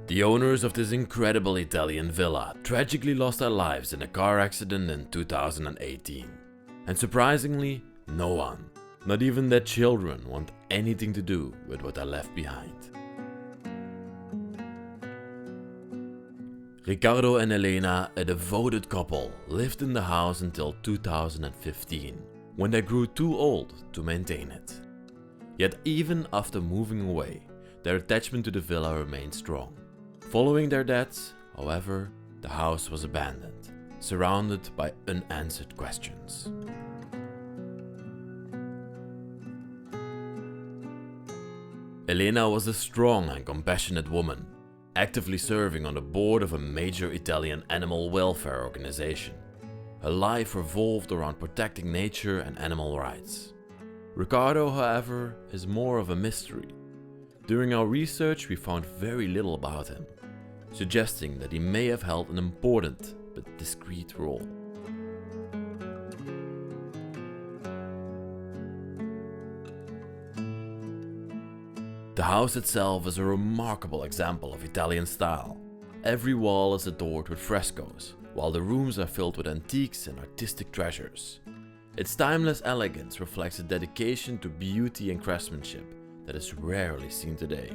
The owners of this incredible Italian villa tragically lost their lives in a car accident in 2018. And surprisingly, no one, not even their children, want anything to do with what they left behind. Ricardo and Elena, a devoted couple, lived in the house until 2015, when they grew too old to maintain it. Yet even after moving away, their attachment to the villa remained strong. Following their deaths, however, the house was abandoned, surrounded by unanswered questions. Elena was a strong and compassionate woman, actively serving on the board of a major Italian animal welfare organization. Her life revolved around protecting nature and animal rights. Ricardo, however, is more of a mystery. During our research, we found very little about him, suggesting that he may have held an important but discreet role. The house itself is a remarkable example of Italian style. Every wall is adored with frescoes, while the rooms are filled with antiques and artistic treasures. Its timeless elegance reflects a dedication to beauty and craftsmanship that is rarely seen today.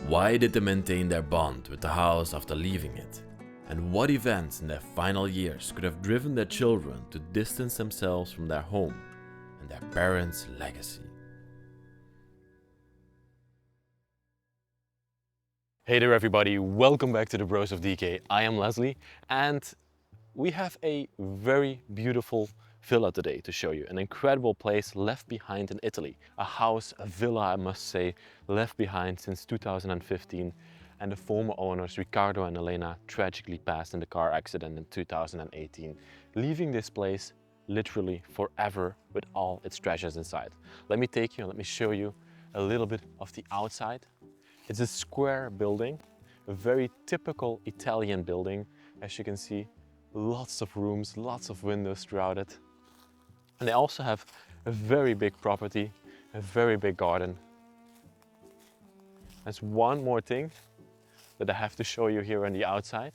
Why did they maintain their bond with the house after leaving it? And what events in their final years could have driven their children to distance themselves from their home and their parents' legacy? Hey there everybody, welcome back to the Bros of Decay. I am Leslie and we have a very beautiful villa today to show you. An incredible place left behind in Italy. A house, a villa I must say, left behind since 2015, and the former owners Ricardo and Elena tragically passed in the car accident in 2018, leaving this place literally forever with all its treasures inside. Let me take you and let me show you a little bit of the outside. It's a square building, a very typical Italian building. As you can see, lots of rooms, lots of windows throughout it. And they also have a very big property, a very big garden. There's one more thing that I have to show you here on the outside.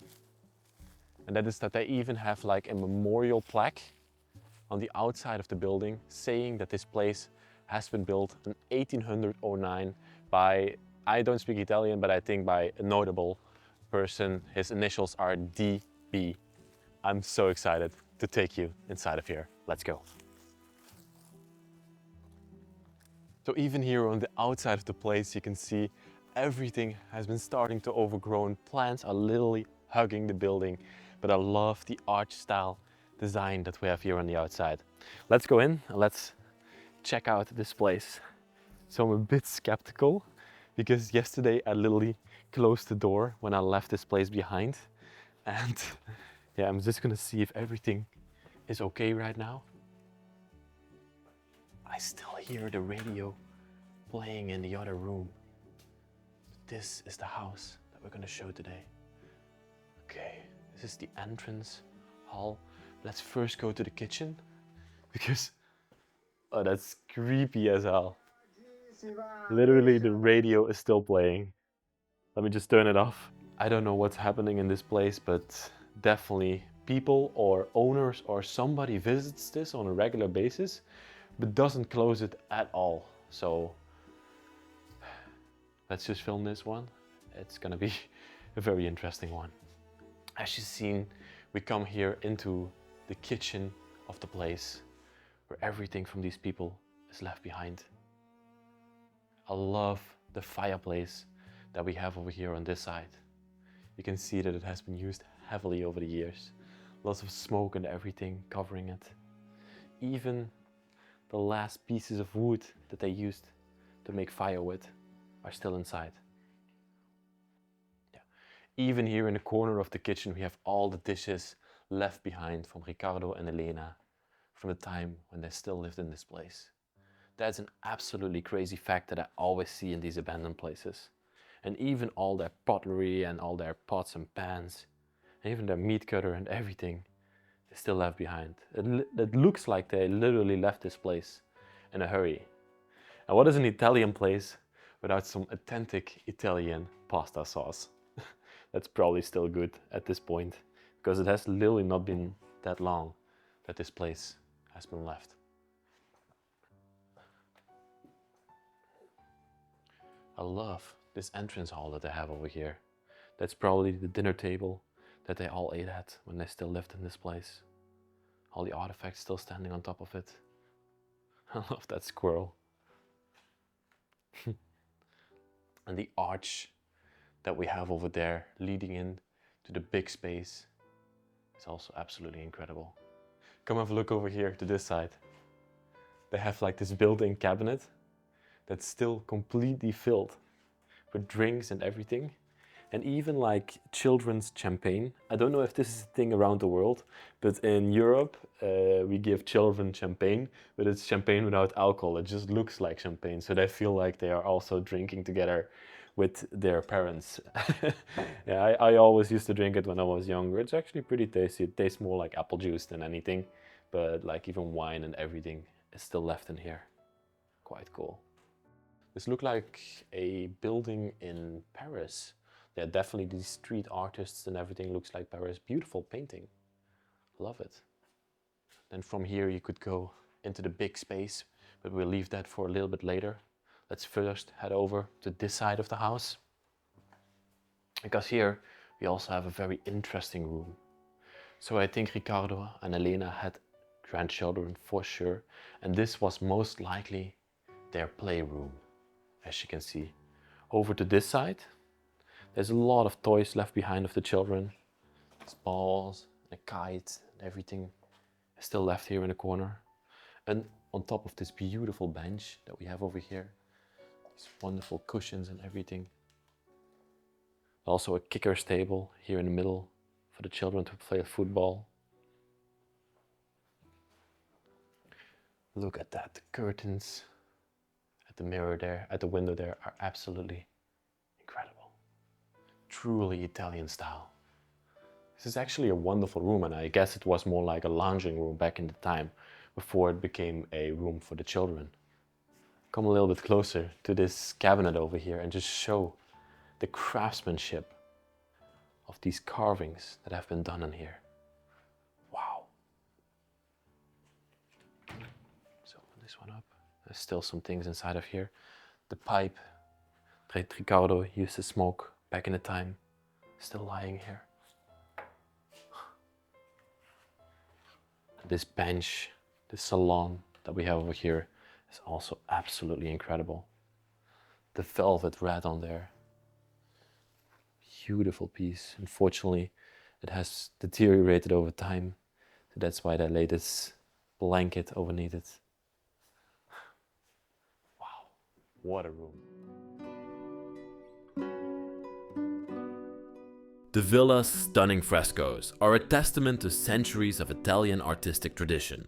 And that is that they even have like a memorial plaque on the outside of the building saying that this place has been built in 1809 by, I don't speak Italian, but I think by a notable person. His initials are DB. I'm so excited to take you inside of here. Let's go. So even here on the outside of the place, you can see everything has been starting to overgrow. Plants are literally hugging the building, but I love the arch style design that we have here on the outside. Let's go in and let's check out this place. So I'm a bit skeptical because yesterday I literally closed the door when I left this place behind. And yeah, I'm just gonna see if everything is okay right now. I still hear the radio playing in the other room. This is the house that we're gonna show today. Okay, this is the entrance hall. Let's first go to the kitchen because, oh, that's creepy as hell. Literally the radio is still playing. Let me just turn it off. I don't know what's happening in this place, but definitely people or owners or somebody visits this on a regular basis, but doesn't close it at all. So let's just film this one. It's gonna be a very interesting one. As you've seen, we come here into the kitchen of the place where everything from these people is left behind. I love the fireplace that we have over here on this side. You can see that it has been used heavily over the years. Lots of smoke and everything covering it. Even the last pieces of wood that they used to make fire with are still inside. Yeah. Even here in the corner of the kitchen, we have all the dishes left behind from Ricardo and Elena from the time when they still lived in this place. That's an absolutely crazy fact that I always see in these abandoned places. And even all their pottery and all their pots and pans, and even their meat cutter and everything, they still left behind. It looks like they literally left this place in a hurry. And what is an Italian place without some authentic Italian pasta sauce? That's probably still good at this point, because it has literally not been that long that this place has been left. I love this entrance hall that they have over here. That's probably the dinner table that they all ate at when they still lived in this place. All the artifacts still standing on top of it. I love that squirrel. And the arch that we have over there leading in to the big space is also absolutely incredible. Come have a look over here to this side. They have like this built-in cabinet that's still completely filled with drinks and everything. And even like children's champagne. I don't know if this is a thing around the world, but in Europe we give children champagne, but it's champagne without alcohol. It just looks like champagne, so they feel like they are also drinking together with their parents. Yeah, I always used to drink it when I was younger. It's actually pretty tasty. It tastes more like apple juice than anything, but like even wine and everything is still left in here. Quite cool. This looked like a building in Paris. Yeah, definitely these street artists and everything looks like Paris. Beautiful painting. Love it. Then from here you could go into the big space, but we'll leave that for a little bit later. Let's first head over to this side of the house, because here we also have a very interesting room. So I think Ricardo and Elena had grandchildren for sure, and this was most likely their playroom, as you can see. Over to this side, there's a lot of toys left behind of the children. There's balls, a kite, and everything is still left here in the corner. And on top of this beautiful bench that we have over here, these wonderful cushions and everything. Also a kicker's table here in the middle for the children to play football. Look at that, the curtains at the mirror there, at the window there are absolutely incredible. Truly Italian style. This is actually a wonderful room, and I guess it was more like a lounging room back in the time before it became a room for the children. Come a little bit closer to this cabinet over here and just show the craftsmanship of these carvings that have been done in here. Wow. So open this one up. There's still some things inside of here. The pipe that Ricardo used to smoke back in the time, still lying here. This bench, this salon that we have over here is also absolutely incredible. The velvet red on there. Beautiful piece. Unfortunately, it has deteriorated over time, so that's why they laid this blanket underneath it. Wow, what a room. The villa's stunning frescoes are a testament to centuries of Italian artistic tradition.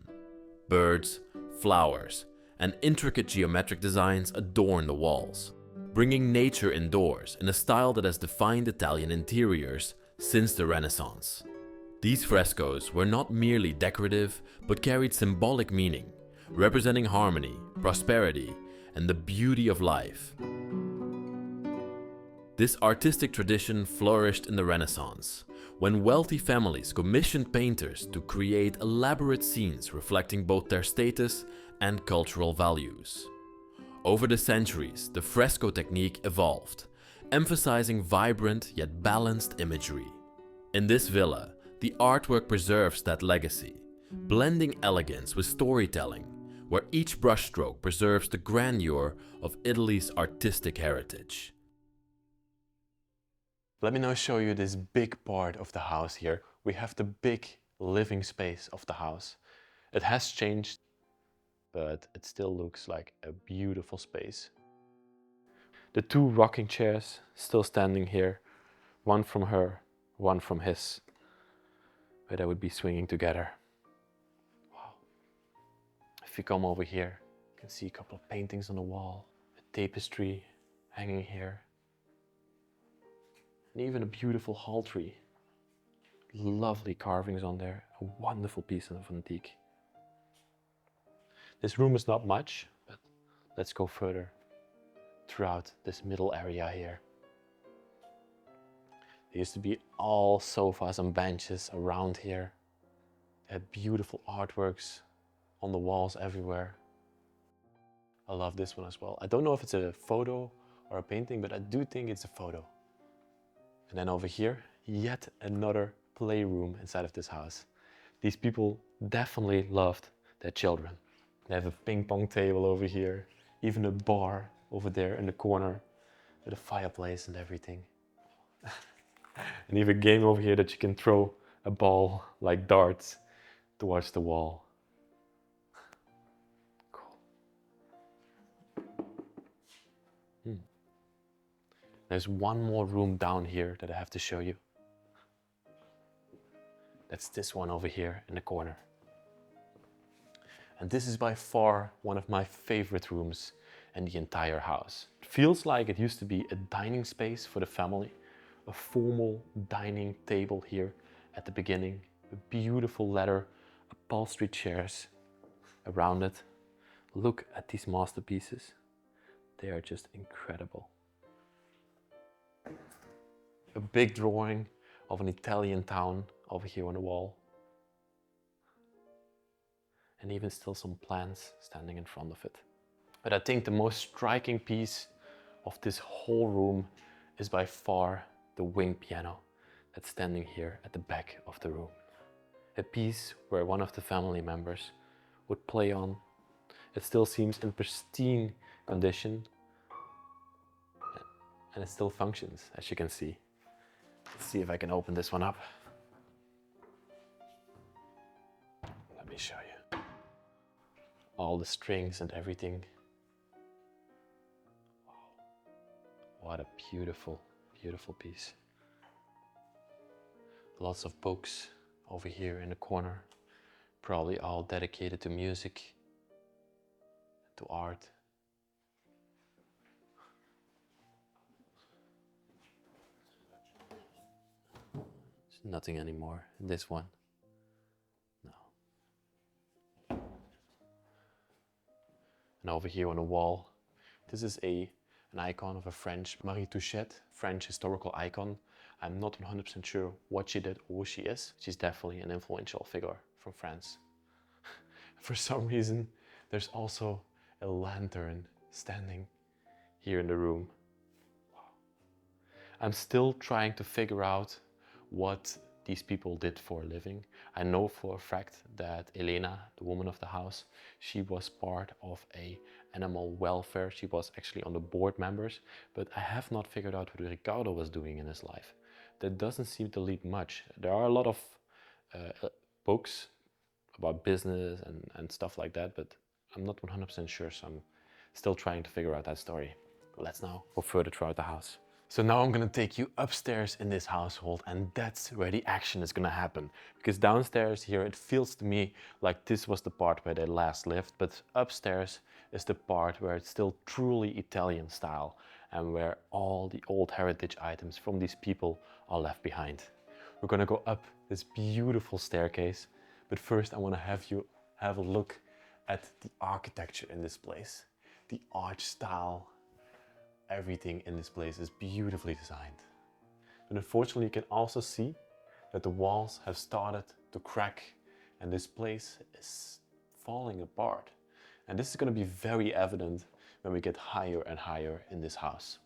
Birds, flowers, and intricate geometric designs adorn the walls, bringing nature indoors in a style that has defined Italian interiors since the Renaissance. These frescoes were not merely decorative, but carried symbolic meaning, representing harmony, prosperity, and the beauty of life. This artistic tradition flourished in the Renaissance, when wealthy families commissioned painters to create elaborate scenes reflecting both their status and cultural values. Over the centuries, the fresco technique evolved, emphasizing vibrant yet balanced imagery. In this villa, the artwork preserves that legacy, blending elegance with storytelling, where each brushstroke preserves the grandeur of Italy's artistic heritage. Let me now show you this big part of the house here. We have the big living space of the house. It has changed, but it still looks like a beautiful space. The two rocking chairs still standing here, one from her, one from his, where they would be swinging together. Wow. If you come over here, you can see a couple of paintings on the wall, a tapestry hanging here, and even a beautiful hall tree. Lovely carvings on there, a wonderful piece of antique. This room is not much, but let's go further throughout this middle area here. There used to be all sofas and benches around here. They had beautiful artworks on the walls everywhere. I love this one as well. I don't know if it's a photo or a painting, but I do think it's a photo. And then over here, yet another playroom inside of this house. These people definitely loved their children. They have a ping pong table over here, even a bar over there in the corner with a fireplace and everything. And even a game over here that you can throw a ball like darts towards the wall. Cool. There's one more room down here that I have to show you. That's this one over here in the corner. And this is by far one of my favorite rooms in the entire house. It feels like it used to be a dining space for the family. A formal dining table here at the beginning. Beautiful leather upholstery chairs around it. Look at these masterpieces. They are just incredible. A big drawing of an Italian town over here on the wall. And even still some plants standing in front of it. But I think the most striking piece of this whole room is by far the wing piano that's standing here at the back of the room. A piece where one of the family members would play on. It still seems in pristine condition and it still functions, as you can see. Let's see if I can open this one up. Let me show you. All the strings and everything. Wow. What a beautiful, beautiful piece. Lots of books over here in the corner. Probably all dedicated to music, to art. There's nothing anymore in this one. No. And over here on the wall, this is an icon of a French Marie Touchette, French historical icon. I'm not 100% sure what she did or who she is. She's definitely an influential figure from France. For some reason, there's also a lantern standing here in the room. Wow. I'm still trying to figure out what these people did for a living. I know for a fact that Elena, the woman of the house, she was part of a animal welfare. She was actually on the board members, but I have not figured out what Ricardo was doing in his life. That doesn't seem to lead much. There are a lot of books about business and stuff like that, but I'm not 100% sure, so I'm still trying to figure out that story. Let's now go further throughout the house. So now I'm gonna take you upstairs in this household, and that's where the action is gonna happen. Because downstairs here, it feels to me like this was the part where they last lived, but upstairs is the part where it's still truly Italian style and where all the old heritage items from these people are left behind. We're gonna go up this beautiful staircase, but first I wanna have you have a look at the architecture in this place. The arch style. Everything in this place is beautifully designed. But unfortunately, you can also see that the walls have started to crack and this place is falling apart. And this is going to be very evident when we get higher and higher in this house.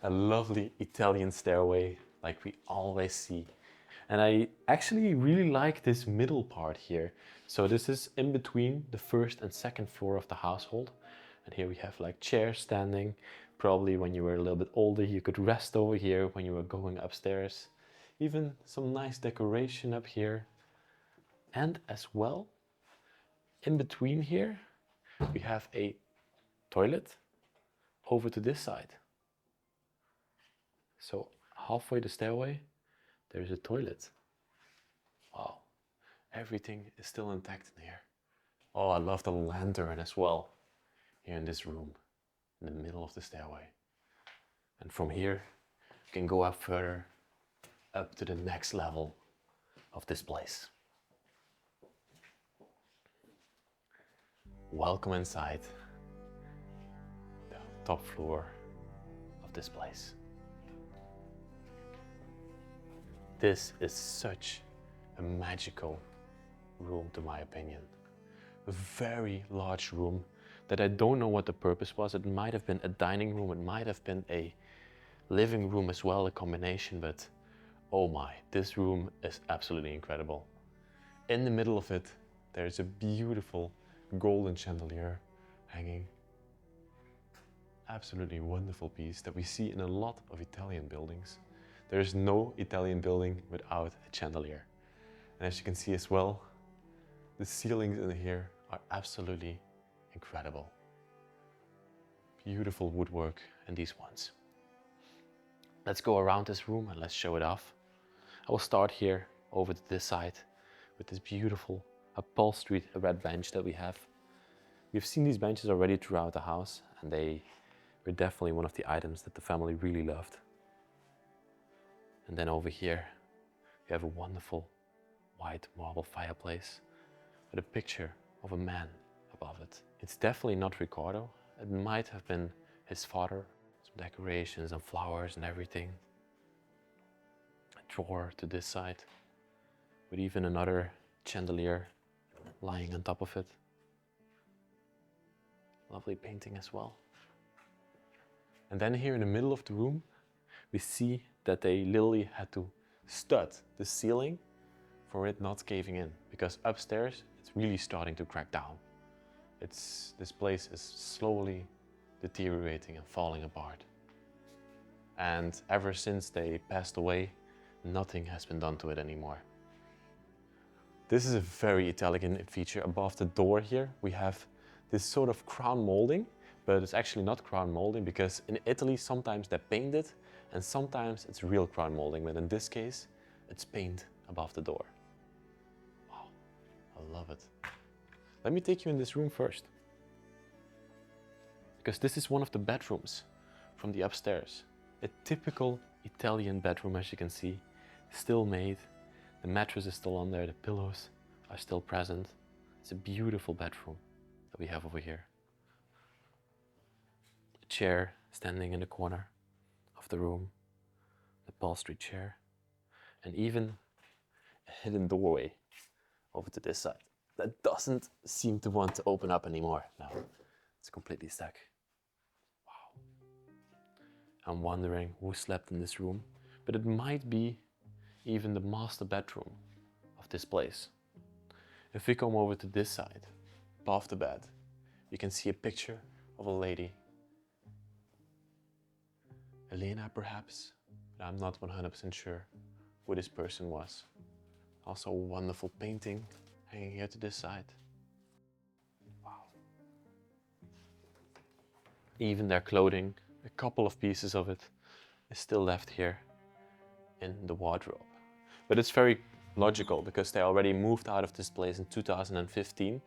A lovely Italian stairway like we always see. And I actually really like this middle part here. So this is in between the first and second floor of the household. And here we have like chairs standing. Probably when you were a little bit older, you could rest over here when you were going upstairs. Even some nice decoration up here. And as well, in between here, we have a toilet over to this side. So halfway the stairway, there's a toilet. Wow, everything is still intact in here. Oh, I love the lantern as well. Here in this room, in the middle of the stairway. And from here, you can go up further, up to the next level of this place. welcome inside the top floor of this place. This is such a magical room, to my opinion. A very large room that I don't know what the purpose was. It might have been a dining room, it might have been a living room as well, a combination, but oh my, this room is absolutely incredible. In the middle of it, there's a beautiful golden chandelier hanging. Absolutely wonderful piece that we see in a lot of Italian buildings. There is no Italian building without a chandelier. And as you can see as well, the ceilings in here are absolutely incredible. Beautiful woodwork in these ones. Let's go around this room and let's show it off. I will start here over to this side with this beautiful upholstered red bench that we have. We've seen these benches already throughout the house, and they were definitely one of the items that the family really loved. And then over here, we have a wonderful white marble fireplace with a picture of a man above it. It's definitely not Ricardo. It might have been his father. Some decorations and flowers and everything. A drawer to this side with even another chandelier lying on top of it. Lovely painting as well. And then here in the middle of the room, we see that they literally had to stud the ceiling for it not caving in, because upstairs it's really starting to crack down. This place is slowly deteriorating and falling apart. And ever since they passed away, nothing has been done to it anymore. This is a very Italian feature. Above the door here, we have this sort of crown molding, but it's actually not crown molding, because in Italy sometimes they paint it and sometimes it's real crown molding, but in this case it's paint above the door. Wow, I love it. Let me take you in this room first, because this is one of the bedrooms from the upstairs. A typical Italian bedroom, as you can see, still made. The mattress is still on there, the pillows are still present. It's a beautiful bedroom that we have over here. A chair standing in the corner of the room, the upholstered chair, and even a hidden doorway over to this side that doesn't seem to want to open up anymore. No, it's completely stuck. Wow. I'm wondering who slept in this room, but it might be even the master bedroom of this place. If we come over to this side, above the bed, you can see a picture of a lady. Elena perhaps, but I'm not 100% sure who this person was. Also a wonderful painting hanging here to this side. Wow. Even their clothing, a couple of pieces of it, is still left here in the wardrobe. But it's very logical, because they already moved out of this place in 2015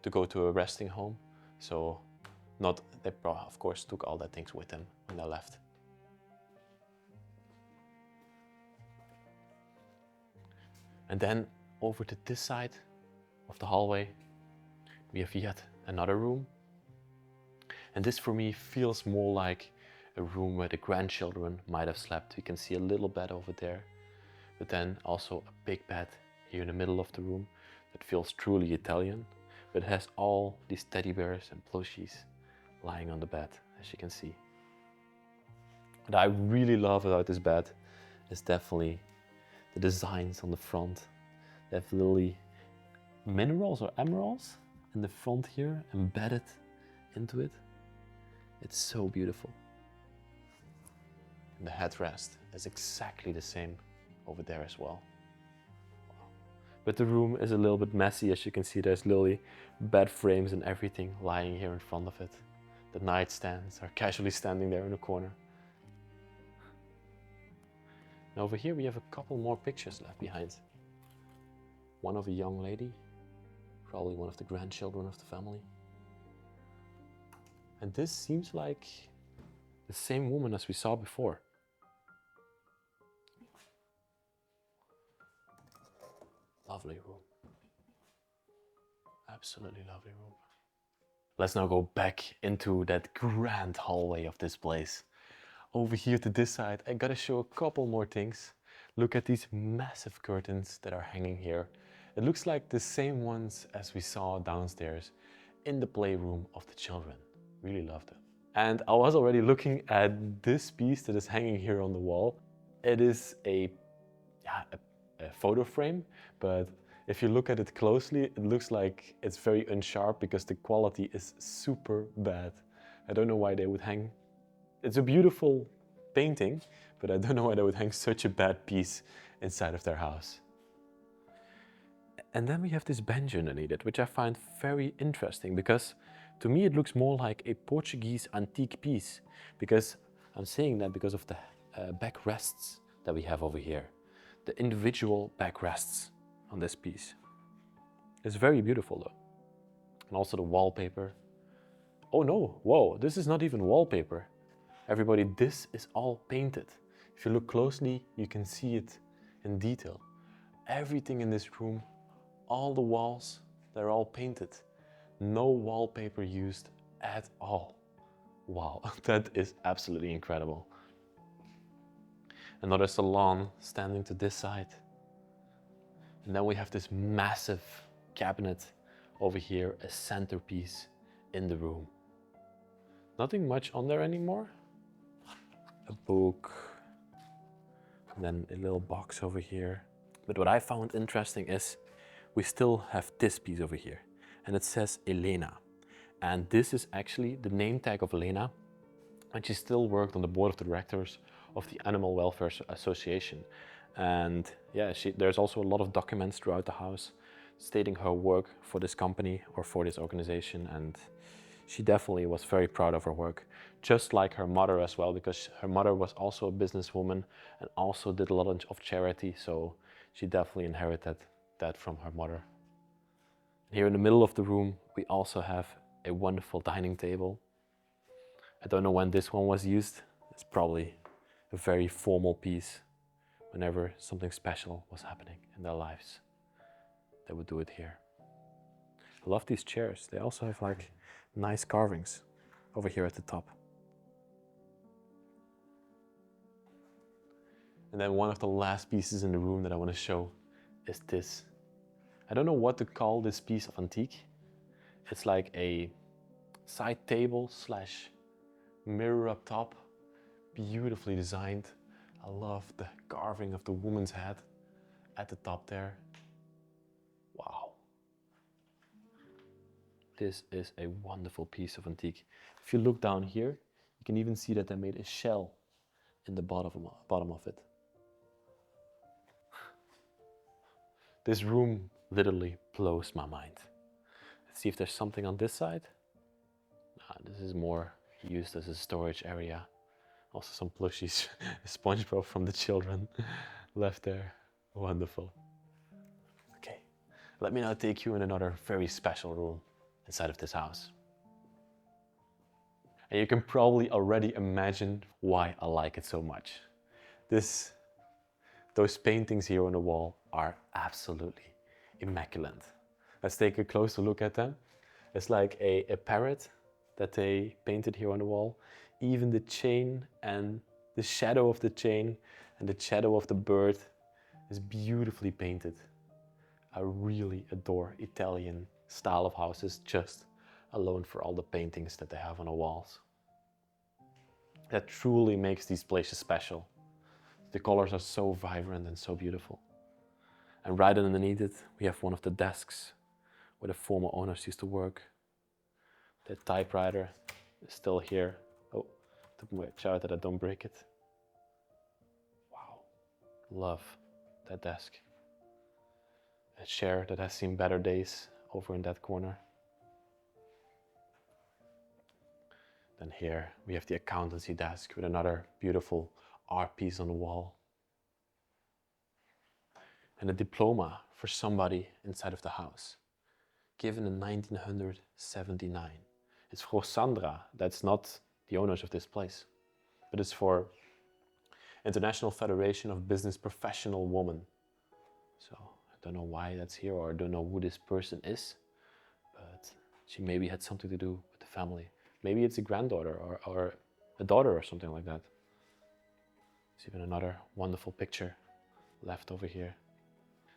to go to a resting home. So they of course took all their things with them when they left. And then over to this side of the hallway, we have yet another room. And this for me feels more like a room where the grandchildren might have slept. You can see a little bed over there, but then also a big bed here in the middle of the room that feels truly Italian, but it has all these teddy bears and plushies lying on the bed, as you can see. What I really love about this bed is definitely the designs on the front. They have literally minerals or emeralds in the front here, embedded into it. It's so beautiful. And the headrest is exactly the same over there as well. Wow. But the room is a little bit messy, as you can see. There's literally bed frames and everything lying here in front of it. The nightstands are casually standing there in the corner. And over here we have a couple more pictures left behind. One of a young lady, probably one of the grandchildren of the family. And this seems like the same woman as we saw before. Lovely room. Absolutely lovely room. Let's now go back into that grand hallway of this place. Over here to this side, I gotta show a couple more things. Look at these massive curtains that are hanging here. It looks like the same ones as we saw downstairs in the playroom of the children. Really love them. And I was already looking at this piece that is hanging here on the wall. It is a photo frame, but if you look at it closely, it looks like it's very unsharp because the quality is super bad. I don't know why they would hang. It's a beautiful painting, but I don't know why they would hang such a bad piece inside of their house. And then we have this bench underneath it, which I find very interesting because to me it looks more like a Portuguese antique piece, because I'm saying that because of the backrests that we have over here. The individual backrests on this piece. It's very beautiful though. And also the wallpaper. Oh no, whoa, this is not even wallpaper. Everybody, this is all painted. If you look closely, you can see it in detail. Everything in this room, all the walls, they're all painted. No wallpaper used at all. Wow, that is absolutely incredible. Another salon standing to this side. And then we have this massive cabinet over here, a centerpiece in the room. Nothing much on there anymore. A book, and then a little box over here. But what I found interesting is we still have this piece over here, and it says Elena. And this is actually the name tag of Elena, and she still worked on the board of directors of the Animal Welfare Association. And yeah, there's also a lot of documents throughout the house stating her work for this company or for this organization, and she definitely was very proud of her work, just like her mother as well, because her mother was also a businesswoman and also did a lot of charity, so she definitely inherited that from her mother. Here in the middle of the room, we also have a wonderful dining table. I don't know when this one was used. It's probably a very formal piece. Whenever something special was happening in their lives, they would do it here. I love these chairs. They also have like nice carvings over here at the top. And then one of the last pieces in the room that I want to show is this. I don't know what to call this piece of antique. It's like a side table slash mirror up top, beautifully designed. I love the carving of the woman's head at the top there. Wow. This is a wonderful piece of antique. If you look down here, you can even see that they made a shell in the bottom of it. This room literally blows my mind. Let's see if there's something on this side. This is more used as a storage area. Also some plushies, SpongeBob from the children left there. Wonderful. Okay, let me now take you in another very special room inside of this house. And you can probably already imagine why I like it so much. Those paintings here on the wall are absolutely immaculate. Let's take a closer look at them. It's like a parrot that they painted here on the wall. Even the chain and the shadow of the chain and the shadow of the bird is beautifully painted. I really adore Italian style of houses just alone for all the paintings that they have on the walls. That truly makes these places special. The colors are so vibrant and so beautiful. And right underneath it, we have one of the desks where the former owners used to work. The typewriter is still here. Oh, watch out that I don't break it. Wow, love that desk. A chair that has seen better days over in that corner. Then here we have the accountancy desk with another beautiful art piece on the wall. And a diploma for somebody inside of the house, given in 1979. It's for Sandra, that's not the owners of this place, but it's for International Federation of Business Professional Women. So I don't know why that's here, or I don't know who this person is, but She maybe had something to do with the family. Maybe it's a granddaughter or a daughter or something like that. There's even another wonderful picture left over here.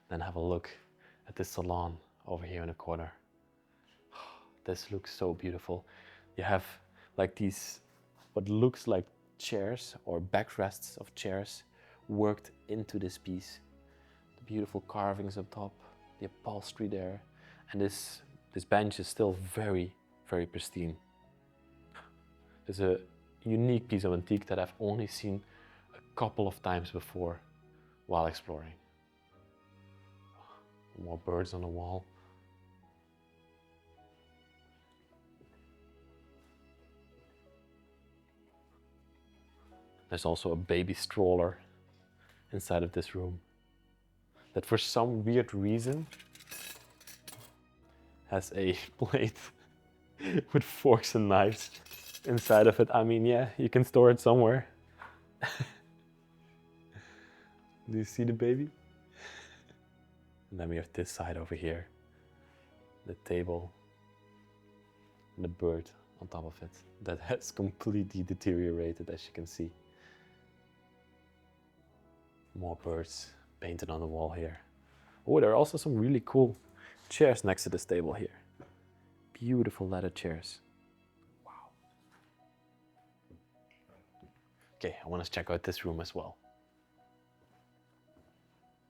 Then have a look at this salon over here in the corner. This looks so beautiful. You have like these, what looks like chairs or backrests of chairs worked into this piece. The beautiful carvings up top, the upholstery there, and this bench is still very, very pristine. There's a unique piece of antique that I've only seen a couple of times before while exploring. More birds on the wall. There's also a baby stroller inside of this room that for some weird reason has a plate with forks and knives inside of it. I mean, yeah, you can store it somewhere. Do you see the baby? And then we have this side over here, the table and the bird on top of it that has completely deteriorated, as you can see. More birds painted on the wall here. Oh, there are also some really cool chairs next to this table here. Beautiful leather chairs. Wow. Okay, I want to check out this room as well.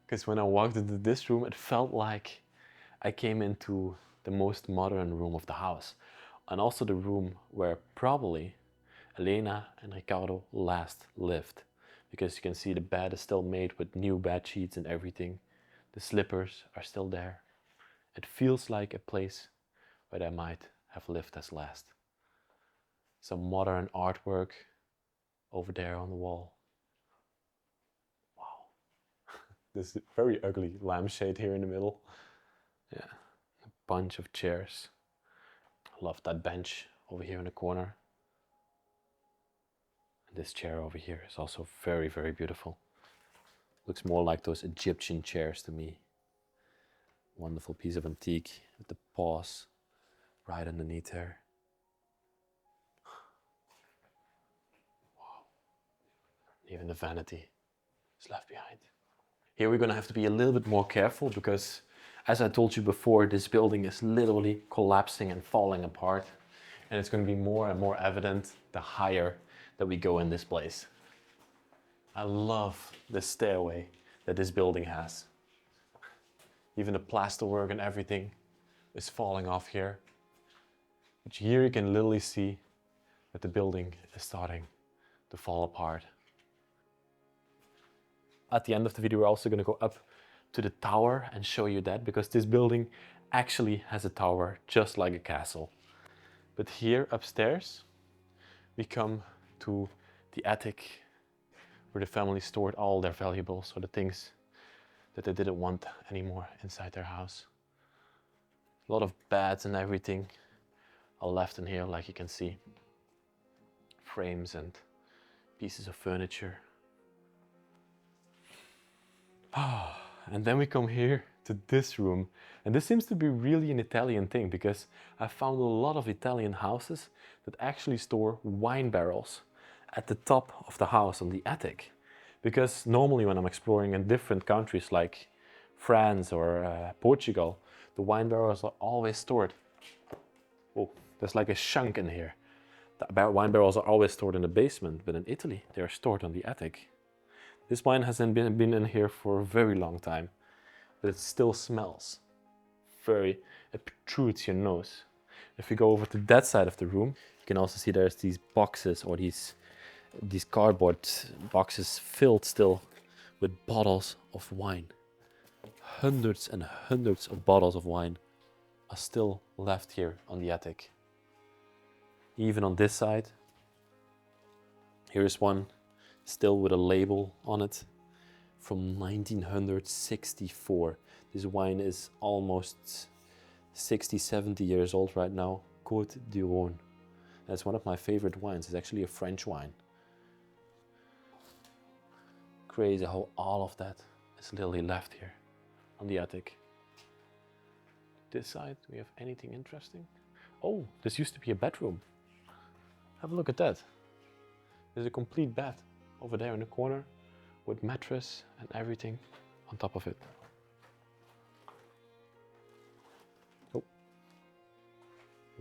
Because when I walked into this room, it felt like I came into the most modern room of the house. And also the room where probably Elena and Ricardo last lived. Because you can see the bed is still made with new bed sheets and everything. The slippers are still there. It feels like a place where they might have lived as last. Some modern artwork over there on the wall. Wow. This very ugly lampshade here in the middle. Yeah, a bunch of chairs. I love that bench over here in the corner. And this chair over here is also very, very beautiful. Looks more like those Egyptian chairs to me. Wonderful piece of antique with the paws right underneath there. Wow. Even the vanity is left behind. Here we're gonna have to be a little bit more careful because, as I told you before, this building is literally collapsing and falling apart. And it's gonna be more and more evident the higher that we go in this place. I love the stairway that this building has. Even the plasterwork and everything is falling off here. But here you can literally see that the building is starting to fall apart. At the end of the video, we're also going to go up to the tower and show you that, because this building actually has a tower just like a castle. But here upstairs, we come to the attic where the family stored all their valuables, or the things that they didn't want anymore inside their house. A lot of beds and everything are left in here, like you can see. Frames and pieces of furniture. And then we come here to this room. And this seems to be really an Italian thing, because I found a lot of Italian houses that actually store wine barrels at the top of the house on the attic. Because normally when I'm exploring in different countries like France or Portugal, the wine barrels are always stored. Oh, there's like a chunk in here. The wine barrels are always stored in the basement, but in Italy they are stored on the attic. This wine hasn't been in here for a very long time, but it still smells. It protrudes your nose. If you go over to that side of the room, you can also see there's these boxes, or these cardboard boxes filled still with bottles of wine. Hundreds and hundreds of bottles of wine are still left here on the attic. Even on this side, here's one still with a label on it from 1964. This wine is almost 60, 70 years old right now. Côte du Rhône. That's one of my favorite wines. It's actually a French wine. Crazy how all of that is literally left here on the attic. This side, do we have anything interesting? Oh, this used to be a bedroom. Have a look at that. There's a complete bed over there in the corner with mattress and everything on top of it. Oh,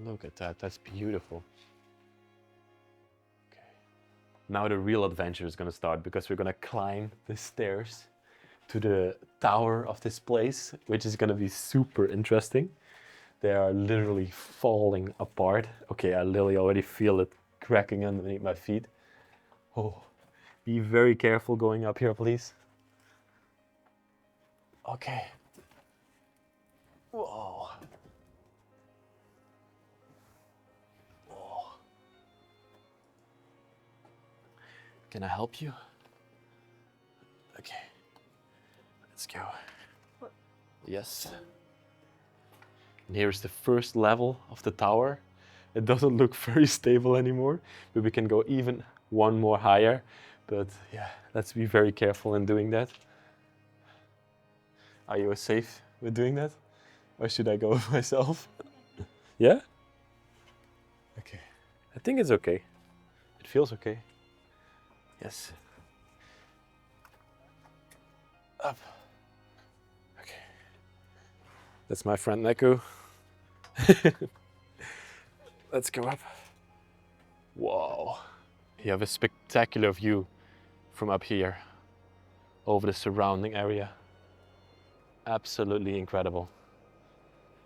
look at that. That's beautiful. Okay. Now the real adventure is going to start because we're going to climb the stairs to the tower of this place, which is going to be super interesting. They are literally falling apart. Okay, I literally already feel it cracking underneath my feet. Oh, be very careful going up here, please. Okay. Whoa. Whoa. Can I help you? Okay. Let's go. Yes. And here's the first level of the tower. It doesn't look very stable anymore, but we can go even one more higher. But yeah, let's be very careful in doing that. Are you safe with doing that? Or should I go myself? Yeah? Okay. I think it's okay. It feels okay. Yes. Up. Okay. That's my friend Neko. Let's go up. Whoa. You have a spectacular view from up here over the surrounding area. Absolutely incredible.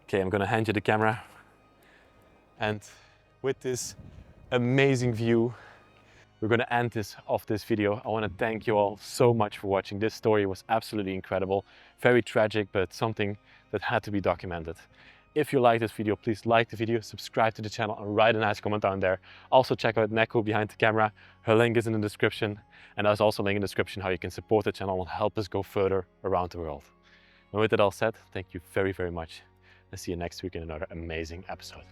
Okay, I'm gonna hand you the camera. And with this amazing view, we're gonna end this video. I wanna thank you all so much for watching. This story was absolutely incredible. Very tragic, but something that had to be documented. If you like this video, please like the video, subscribe to the channel, and write a nice comment down there. Also check out Neko behind the camera. Her link is in the description. And there's also a link in the description how you can support the channel and help us go further around the world. And with it all said, thank you very, very much. I'll see you next week in another amazing episode.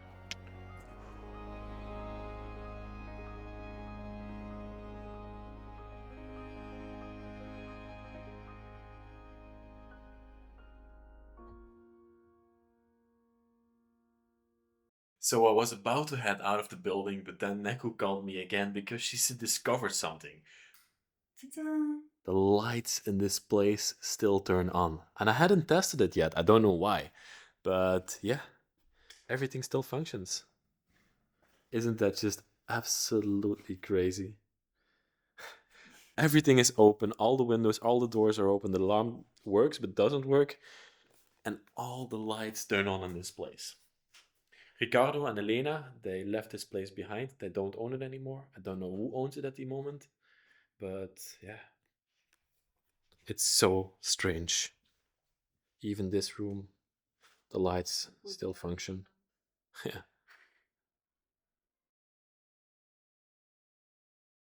So I was about to head out of the building, but then Neko called me again because she discovered something. The lights in this place still turn on. And I hadn't tested it yet. I don't know why. But yeah, everything still functions. Isn't that just absolutely crazy? Everything is open. All the windows, all the doors are open. The alarm works but doesn't work. And all the lights turn on in this place. Ricardo and Elena, they left this place behind. They don't own it anymore. I don't know who owns it at the moment. But yeah. It's so strange. Even this room, the lights still function. Yeah.